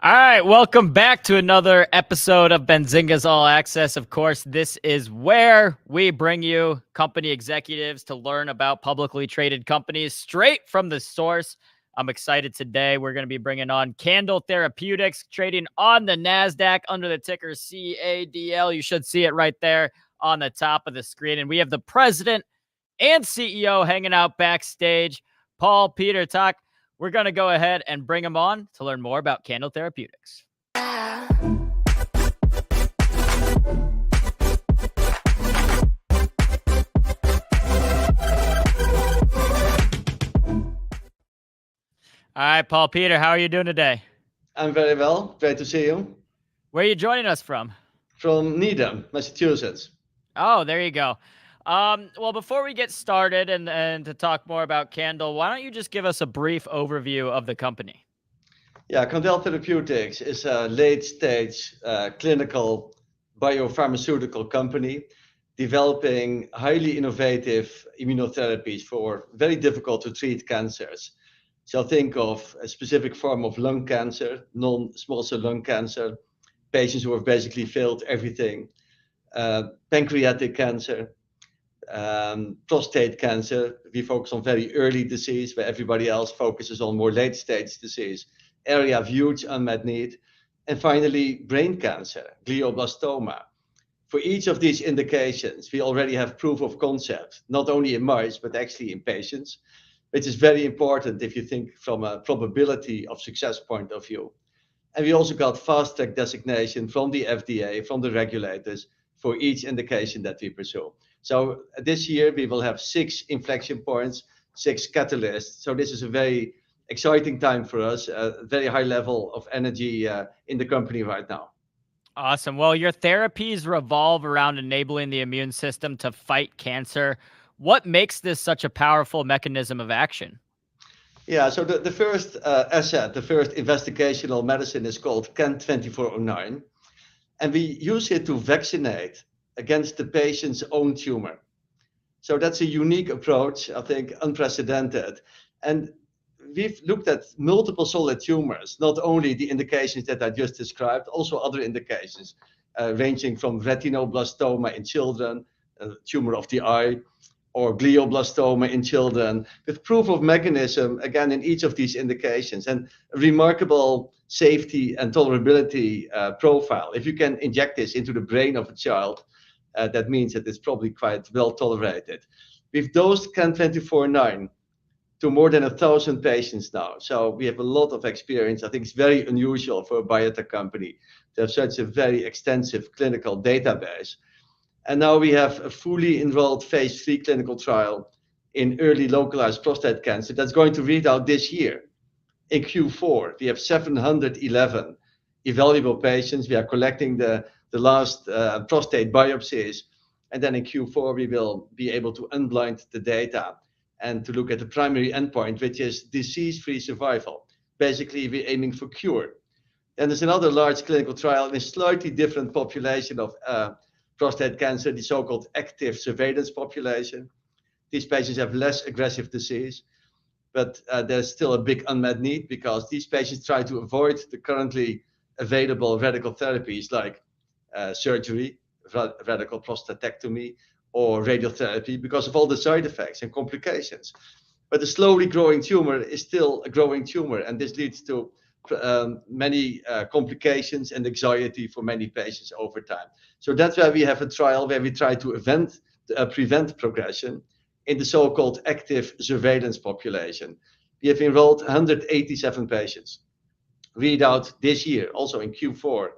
All right, welcome back to another episode of Benzinga's All Access. Of course, this is where we bring you company executives to learn about publicly traded companies straight from the source. I'm excited today. We're going to be bringing on Candel Therapeutics, trading on the NASDAQ under the ticker CADL. You should see it right there on the top of the screen. And we have the president and CEO hanging out backstage, Paul Peter Talk. We're going to go ahead and bring him on to learn more about Candel Therapeutics. All right, Paul Peter, how are you doing today? I'm very well. Great to see you. Where are you joining us from? From Needham, Massachusetts. Oh, there you go. Well, before we get started and to talk more about Candel, why don't you just give us a brief overview of the company? Yeah, Candel Therapeutics is a late-stage clinical biopharmaceutical company developing highly innovative immunotherapies for very difficult to treat cancers. So think of a specific form of lung cancer, non-small cell lung cancer, patients who have basically failed everything, pancreatic cancer, prostate cancer. We focus on very early disease, where everybody else focuses on more late stage disease, area of huge unmet need. And finally, brain cancer, glioblastoma. For each of these indications, we already have proof of concept, not only in mice, but actually in patients, which is very important if you think from a probability of success point of view. And we also got fast track designation from the FDA, from the regulators, for each indication that we pursue. So this year we will have 6 inflection points, 6 catalysts. So this is a very exciting time for us, a very high level of energy in the company right now. Awesome. Well, your therapies revolve around enabling the immune system to fight cancer. What makes this such a powerful mechanism of action? Yeah, so the first asset, the first investigational medicine is called CAN-2409. And we use it to vaccinate against the patient's own tumor. So that's a unique approach, I think unprecedented. And we've looked at multiple solid tumors, not only the indications that I just described, also other indications, ranging from retinoblastoma in children, tumor of the eye, or glioblastoma in children, with proof of mechanism, again, in each of these indications, and a remarkable safety and tolerability profile. If you can inject this into the brain of a child, that means that it's probably quite well tolerated. We've dosed CAN-2409 to more than 1,000 patients now. So we have a lot of experience. I think it's very unusual for a biotech company to have such a very extensive clinical database. And now we have a fully enrolled phase 3 clinical trial in early localized prostate cancer that's going to read out this year. In Q4, we have 711 evaluable patients. We are collecting the last prostate biopsies. And then in Q4, we will be able to unblind the data and to look at the primary endpoint, which is disease-free survival. Basically, we're aiming for cure. And there's another large clinical trial in a slightly different population of prostate cancer, the so-called active surveillance population. These patients have less aggressive disease, but there's still a big unmet need because these patients try to avoid the currently available radical therapies like surgery, radical prostatectomy, or radiotherapy because of all the side effects and complications. But the slowly growing tumor is still a growing tumor, and this leads to many complications and anxiety for many patients over time. So that's why we have a trial where we try to prevent progression in the so-called active surveillance population. We have enrolled 187 patients. Read out this year, also in Q4.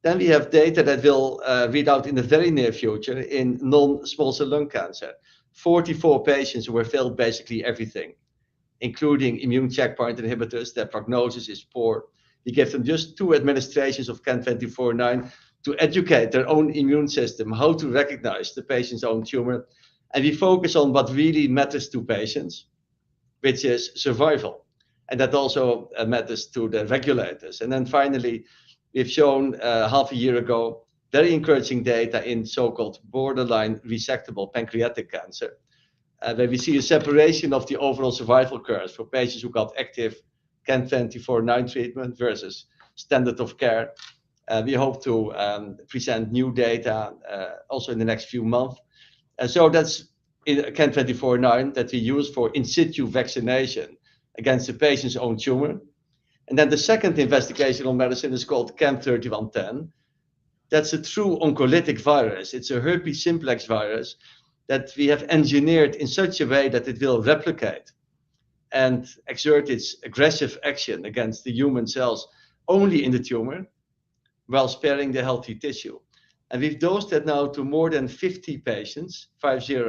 Then we have data that will read out in the very near future in non-small cell lung cancer. 44 patients who have failed basically everything, including immune checkpoint inhibitors. Their prognosis is poor. We give them just 2 administrations of CAN-2409 to educate their own immune system how to recognize the patient's own tumor. And we focus on what really matters to patients, which is survival. And that also matters to the regulators. And then finally, we've shown half a year ago very encouraging data in so-called borderline resectable pancreatic cancer, where we see a separation of the overall survival curves for patients who got active CAN-2409 treatment versus standard of care. We hope to present new data also in the next few months. So that's CAN-2409 that we use for in situ vaccination against the patient's own tumor. And then the second investigational medicine is called CAN-3110. That's a true oncolytic virus. It's a herpes simplex virus that we have engineered in such a way that it will replicate and exert its aggressive action against the human cells only in the tumor while sparing the healthy tissue. And we've dosed that now to more than 50 patients, 50,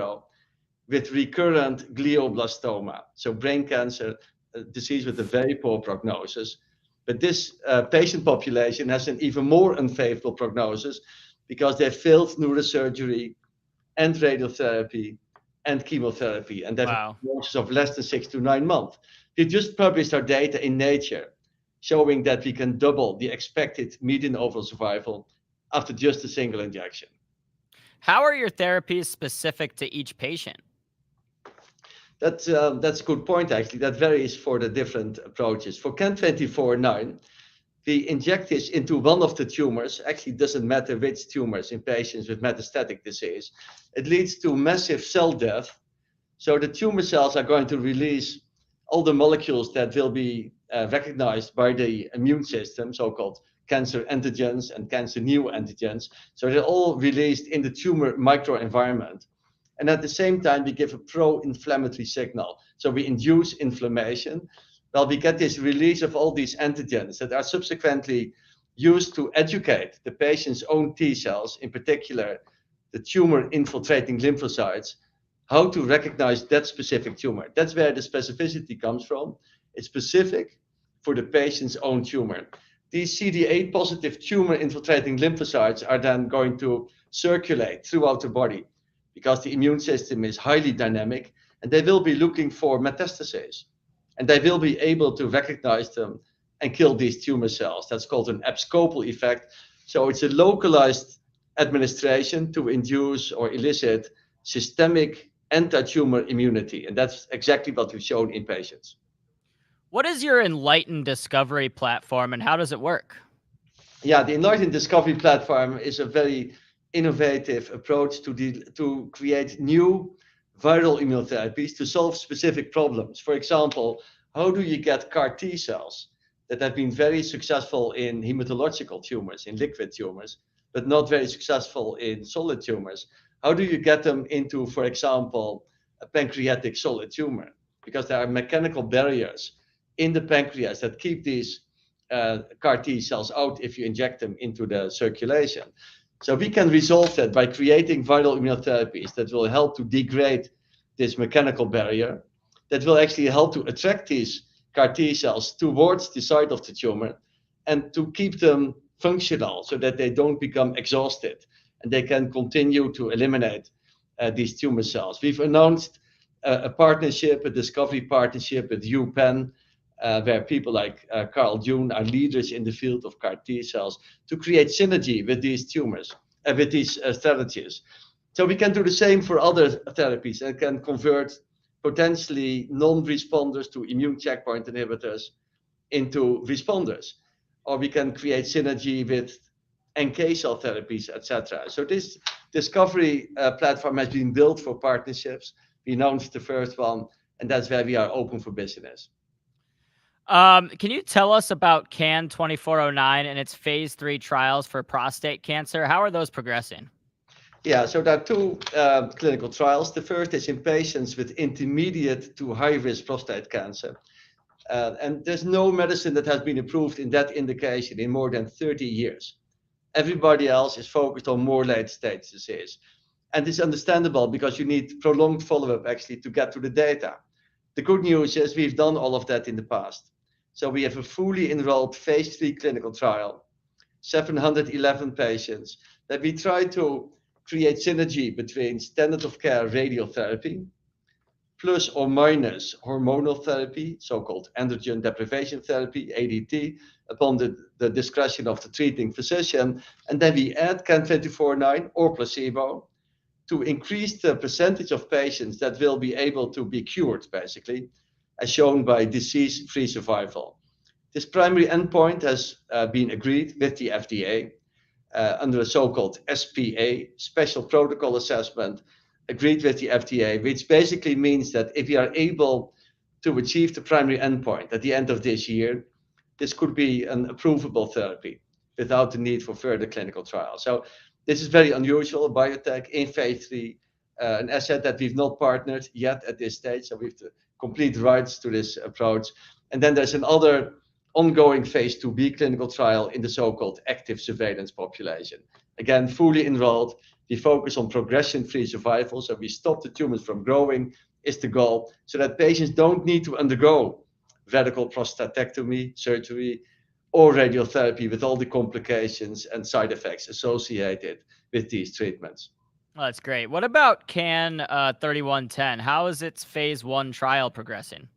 with recurrent glioblastoma, so brain cancer, a disease with a very poor prognosis. But this patient population has an even more unfavorable prognosis because they failed neurosurgery and radiotherapy and chemotherapy, and they have a prognosis of less than 6 to 9 months. We just published our data in Nature, showing that we can double the expected median overall survival after just a single injection. How are your therapies specific to each patient? That's a good point, actually. That varies for the different approaches. For CAN-2409, we inject this into one of the tumors. Actually, it doesn't matter which tumors in patients with metastatic disease. It leads to massive cell death. So the tumor cells are going to release all the molecules that will be recognized by the immune system, so-called cancer antigens and cancer neoantigens. So they're all released in the tumor microenvironment. And at the same time, we give a pro-inflammatory signal. So we induce inflammation. Well, we get this release of all these antigens that are subsequently used to educate the patient's own T cells, in particular, the tumor-infiltrating lymphocytes, how to recognize that specific tumor. That's where the specificity comes from. It's specific for the patient's own tumor. These CD8 positive tumor-infiltrating lymphocytes are then going to circulate throughout the body because the immune system is highly dynamic, and they will be looking for metastases, and they will be able to recognize them and kill these tumor cells. That's called an abscopal effect. So it's a localized administration to induce or elicit systemic anti-tumor immunity, and that's exactly what we've shown in patients. What is your Enlighten Discovery platform, and how does it work? Yeah, the Enlighten Discovery platform is a very innovative approach to create new viral immunotherapies to solve specific problems. For example, how do you get CAR T cells that have been very successful in hematological tumors, in liquid tumors, but not very successful in solid tumors? How do you get them into, for example, a pancreatic solid tumor? Because there are mechanical barriers in the pancreas that keep these CAR T cells out if you inject them into the circulation. So we can resolve that by creating viral immunotherapies that will help to degrade this mechanical barrier, that will actually help to attract these CAR T cells towards the site of the tumor and to keep them functional so that they don't become exhausted and they can continue to eliminate these tumor cells. We've announced a partnership, a discovery partnership with UPenn, where people like Carl June are leaders in the field of CAR T cells to create synergy with these tumors, with these strategies. So we can do the same for other therapies and can convert potentially non-responders to immune checkpoint inhibitors into responders. Or we can create synergy with NK cell therapies, etc. So this discovery platform has been built for partnerships. We announced the first one, and that's where we are open for business. Can you tell us about CAN-2409 and its phase 3 trials for prostate cancer? How are those progressing? Yeah, so there are two clinical trials. The first is in patients with intermediate to high-risk prostate cancer. And there's no medicine that has been approved in that indication in more than 30 years. Everybody else is focused on more late-stage disease. And it's understandable because you need prolonged follow-up actually to get to the data. The good news is we've done all of that in the past. So we have a fully enrolled phase 3 clinical trial, 711 patients, that we try to create synergy between standard of care radiotherapy plus or minus hormonal therapy, so-called androgen deprivation therapy, ADT, upon the discretion of the treating physician. And then we add CAN-2409 or placebo to increase the percentage of patients that will be able to be cured, basically, as shown by disease-free survival. This primary endpoint has been agreed with the FDA under a so-called SPA, Special Protocol Assessment, agreed with the FDA, which basically means that if we are able to achieve the primary endpoint at the end of this year, this could be an approvable therapy without the need for further clinical trials. So this is very unusual, biotech in phase 3, an asset that we've not partnered yet at this stage, so we have the complete rights to this approach. And then there's another ongoing phase 2b clinical trial in the so-called active surveillance population. Again, fully enrolled. We focus on progression-free survival, so we stop the tumors from growing is the goal, so that patients don't need to undergo radical prostatectomy surgery or radiotherapy with all the complications and side effects associated with these treatments. Oh, that's great. What about CAN 3110? How is its phase 1 trial progressing?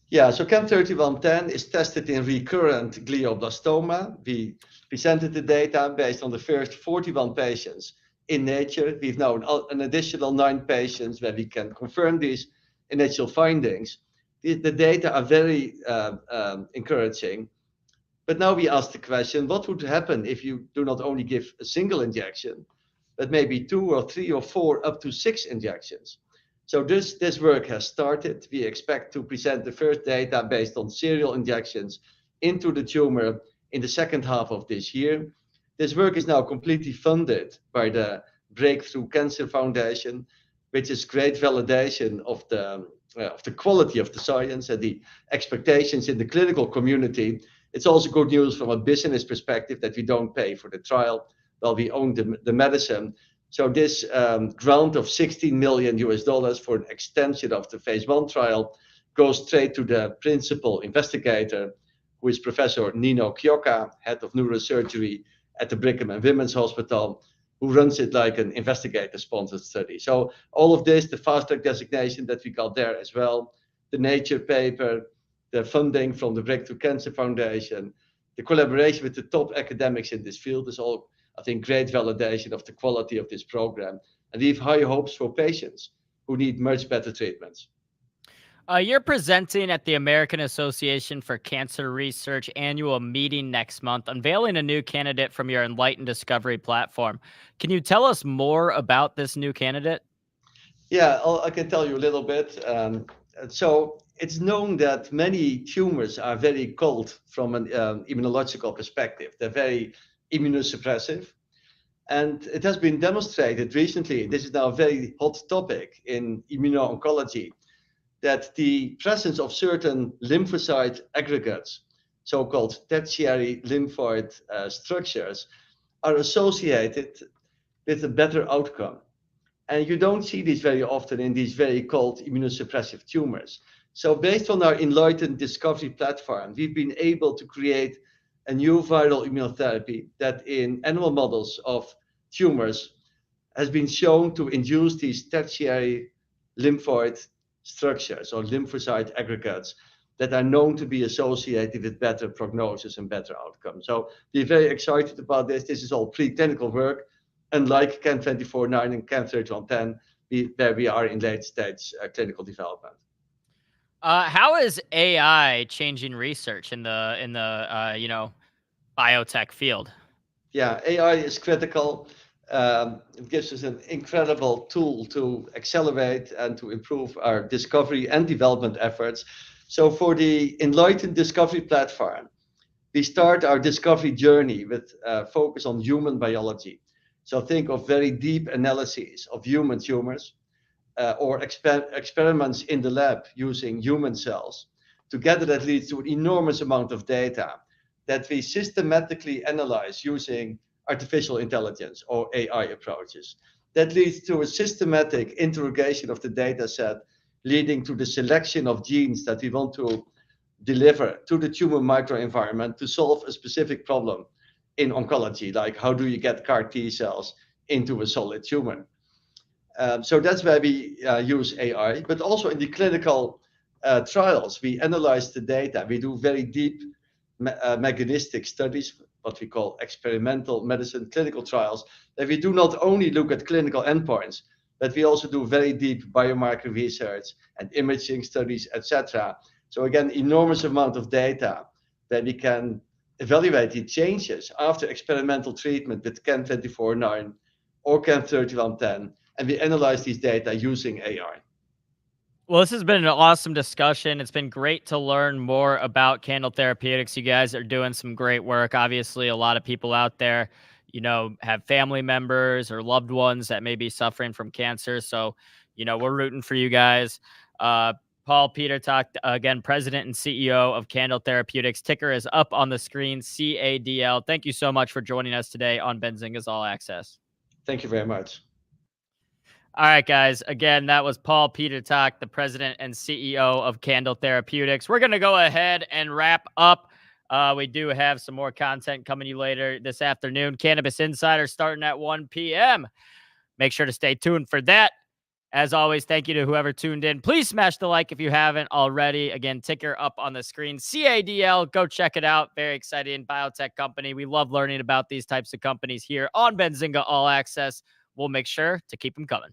Yeah, so CAN 3110 is tested in recurrent glioblastoma. We presented the data based on the first 41 patients in Nature. We've now an additional 9 patients where we can confirm these initial findings. The data are very encouraging. But now we ask the question, what would happen if you do not only give a single injection, but maybe 2 or 3 or 4 up to 6 injections? So this work has started. We expect to present the first data based on serial injections into the tumor in the second half of this year. This work is now completely funded by the Breakthrough Cancer Foundation, which is great validation of the quality of the science and the expectations in the clinical community. It's also good news from a business perspective that we don't pay for the trial while we own the medicine. So this grant of $16 million for an extension of the phase 1 trial goes straight to the principal investigator, who is Professor Nino Chiocca, head of neurosurgery at the Brigham and Women's Hospital, who runs it like an investigator-sponsored study. So all of this, the fast track designation that we got there as well, the Nature paper, the funding from the Breakthrough Cancer Foundation, the collaboration with the top academics in this field is all, I think, great validation of the quality of this program. And we have high hopes for patients who need much better treatments. You're presenting at the American Association for Cancer Research annual meeting next month, unveiling a new candidate from your Enlighten Discovery platform. Can you tell us more about this new candidate? Yeah, I can tell you a little bit. So it's known that many tumors are very cold from an immunological perspective. They're very immunosuppressive. And it has been demonstrated recently, this is now a very hot topic in immuno-oncology, that the presence of certain lymphocyte aggregates, so-called tertiary lymphoid structures, are associated with a better outcome. And you don't see these very often in these very cold immunosuppressive tumors. So based on our Enlightened Discovery platform, we've been able to create a new viral immunotherapy that in animal models of tumors has been shown to induce these tertiary lymphoid structures or lymphocyte aggregates that are known to be associated with better prognosis and better outcomes. So we're very excited about this. This is all preclinical work, unlike CAN 2409 and CAN 3110, where we are in late stage clinical development. How is AI changing research in the biotech field? Yeah, AI is critical. It gives us an incredible tool to accelerate and to improve our discovery and development efforts. So for the Enlightened Discovery platform, we start our discovery journey with focus on human biology. So think of very deep analyses of human tumors or experiments in the lab using human cells. Together, that leads to an enormous amount of data that we systematically analyze using artificial intelligence or AI approaches. That leads to a systematic interrogation of the data set, leading to the selection of genes that we want to deliver to the tumor microenvironment to solve a specific problem in oncology, like how do you get CAR T cells into a solid tumor. So that's where we use AI, but also in the clinical trials, we analyze the data. We do very deep mechanistic studies, what we call experimental medicine clinical trials, that we do not only look at clinical endpoints, but we also do very deep biomarker research and imaging studies, etc. So again, enormous amount of data where we can evaluate the changes after experimental treatment with CAN 2409 or CAN 3110, and we analyze these data using AI. Well, this has been an awesome discussion. It's been great to learn more about Candel Therapeutics. You guys are doing some great work. Obviously, a lot of people out there, have family members or loved ones that may be suffering from cancer. So, we're rooting for you guys. Paul Peter talked again, president and CEO of Candel Therapeutics. Ticker is up on the screen, CADL. Thank you so much for joining us today on Benzinga's All Access. Thank you very much. All right, guys. Again, that was Paul Peter Talk, the president and CEO of Candel Therapeutics. We're going to go ahead and wrap up. We do have some more content coming you later this afternoon. Cannabis Insider starting at 1 p.m. Make sure to stay tuned for that. As always, thank you to whoever tuned in. Please smash the like if you haven't already. Again, ticker up on the screen, CADL. Go check it out. Very exciting biotech company. We love learning about these types of companies here on Benzinga All Access. We'll make sure to keep them coming.